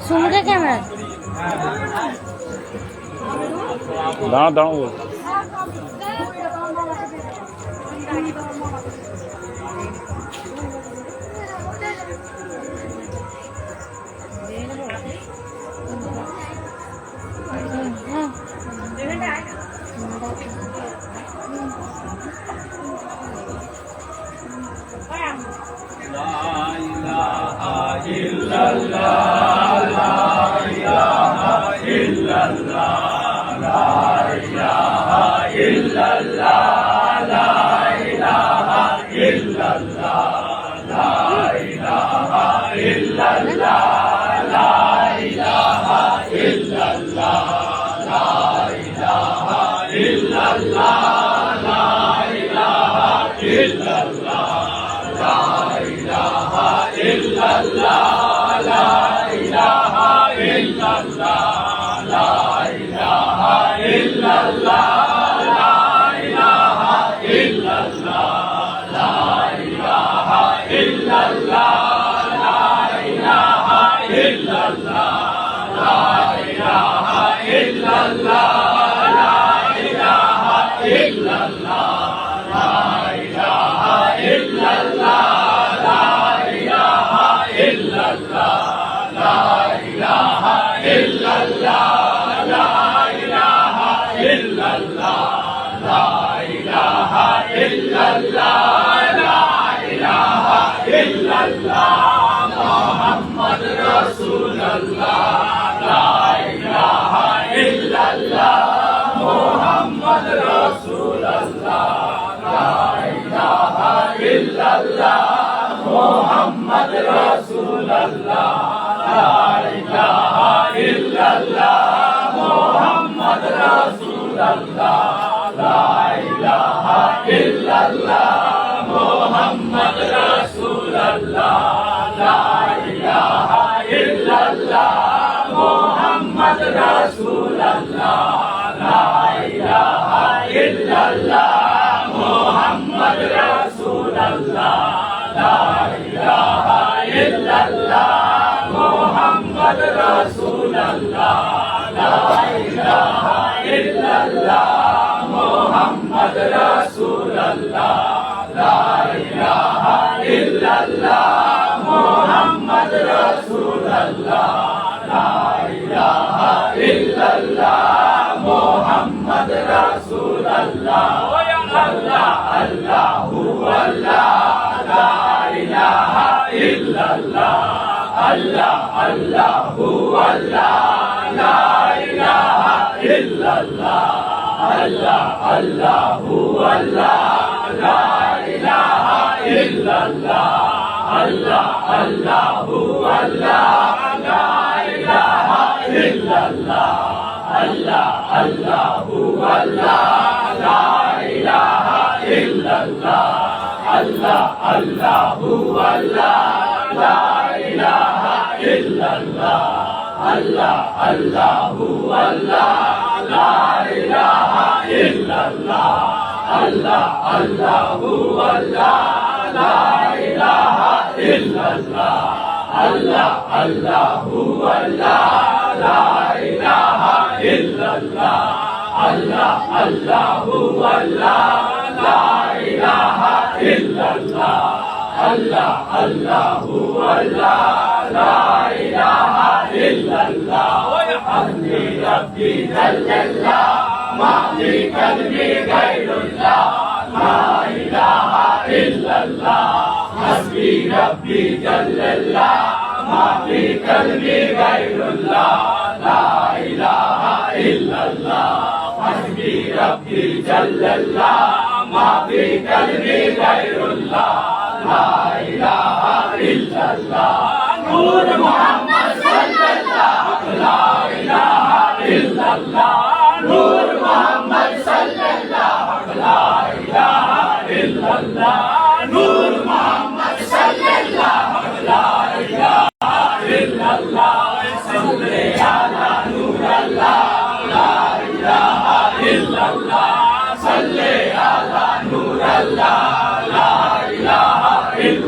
সুমুখে camera দাঁড়াও দাঁড়াও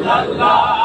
Allah لا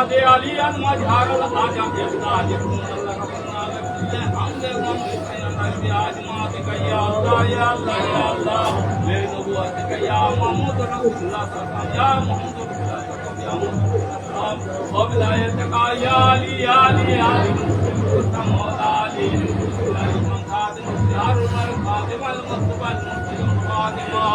Nade aliyan majharal aja jabda jabun Allah ka naam hamde naam lisan aaj maat kaya Allah ya Allah ya Allah mere nubuwat kaya Muhammad rasulullah sallallahu ya Muhammad rasulullah ya Muhammad wa bilayat ka ya ali ya ali ya ali samala ali man khadim yarul khadim al mustaqbal khatima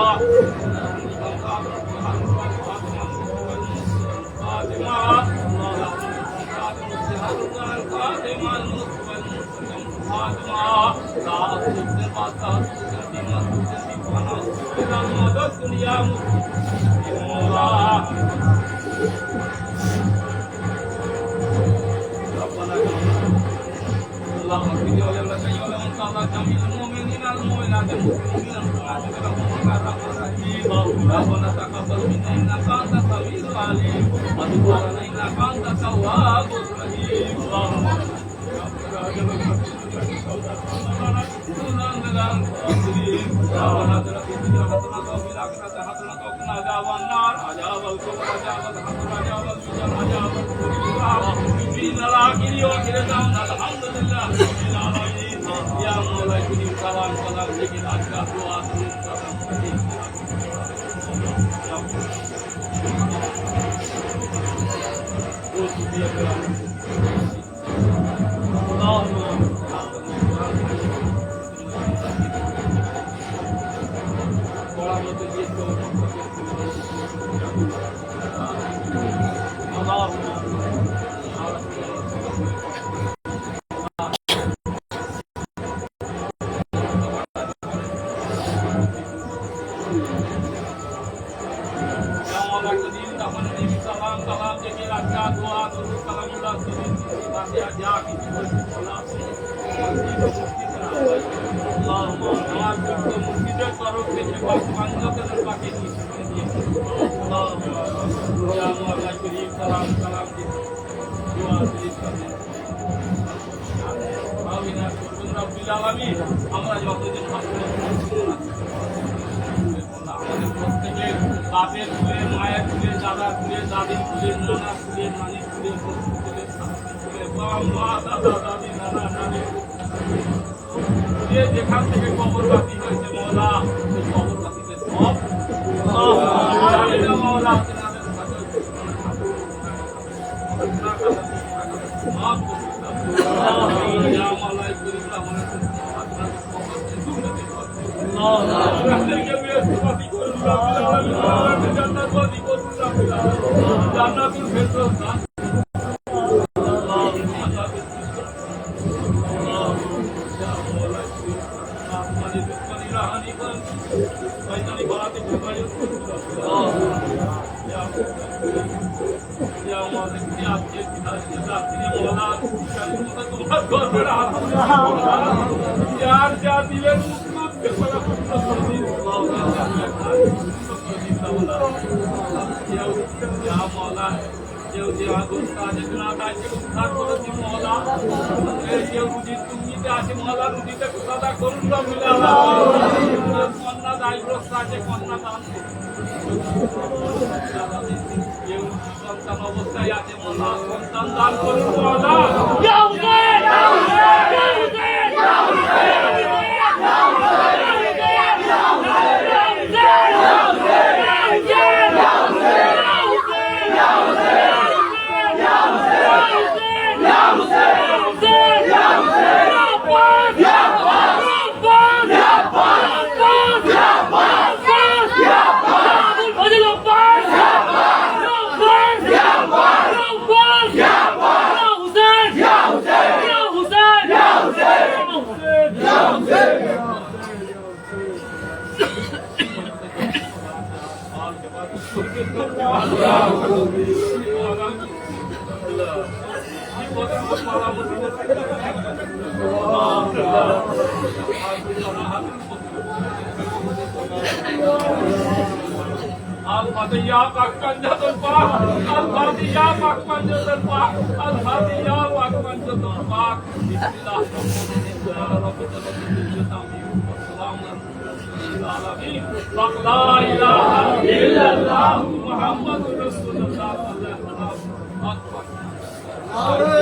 Rabbana taqabbal minna innaka antas samiul alim wa tub alaina innaka antat tawwabur rahim Ya Maulana kirim salam salam lekin aska dua আমরা যতদিন বাপের ফুলে মায়ের ফুলে দাদার ফুলে দাদির ফুলে নানা ফুলে নানির ফুলে ফুলে মা দাদা দাদি নানা নানি যেখান থেকে কবরবাসী হয়েছে মওলা সেই কবরবাসীতে সব মওলা জান্নাতুল ফেরদৌস यार क्या दिले मुस्कुत के बड़ा या मौला जो दोस्ता जितना काचे उद्धार करती मौला ये रुदी तुमनीते आशे मौला रुदीते सदा करुणा मिलाला कन्ना दायग्रस्ताचे कन्ना दान ये সন্তান অবস্থায় আছে মৌলা সন্তান দান করুন মৌলা Al-Fatihah Pakpanjatul Pak, Al-Fatihah Pakpanjatul Pak, Al-Fatihah Pakpanjatul Pak. Bismillahirrahmanirrahim. La ilaha illallah Muhammadur Rasulullah. Akbar. नारे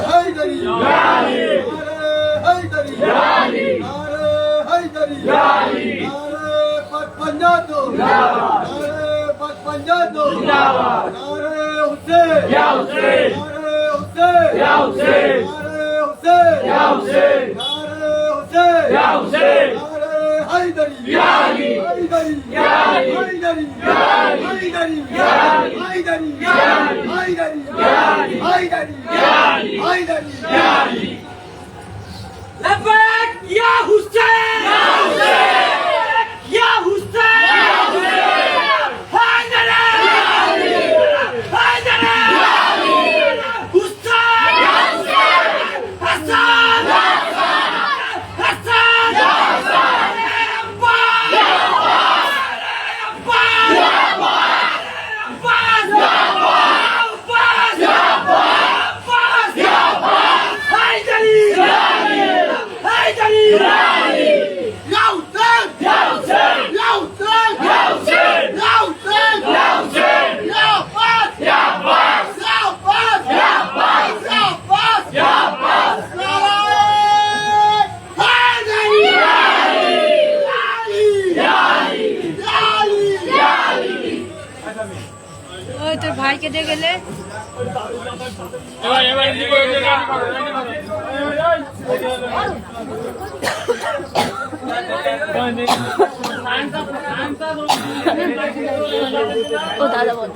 हैदरी Yani, नारे हैदरी Yani, नारे हैदरी Yani, नारे पचपंजातो जिंदाबाद, नारे पचपंजातो जिंदाबाद, नारे हुसैन Ya Hussein, नारे हुसैन Ya Hussein, नारे हुसैन Ya Hussein, नारे हुसैन Ya Hussein, नारे Hydari Yani, Hydari Yani, Hydari Yani, Hydari Yani, Hydari Yani, Hydari Yani, Hydari Yani, Hydari Yani. لبيك يا حسين يا حسين يا حسين يا حسين حيدر حيدر حسين يا حسين حسن يا حسن حسن يا حسن يا عباس يا عباس يا عباس يا عباس يا عباس حيدري حيدري يا حسين يا حسين يا حسين يا حسين يا حسين يا حسين يا عباس يا عباس يا عباس يا عباس يا عباس يا عباس حيدري يا علي يا علي يا علي ওই তোর ভাইকে দিয়ে গেলে এবার এদিকে গান করো, এদিকে করো। ও দাদা বল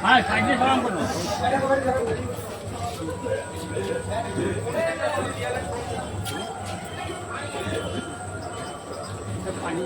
হ্যাঁ সাইডে সালাম করুন পানি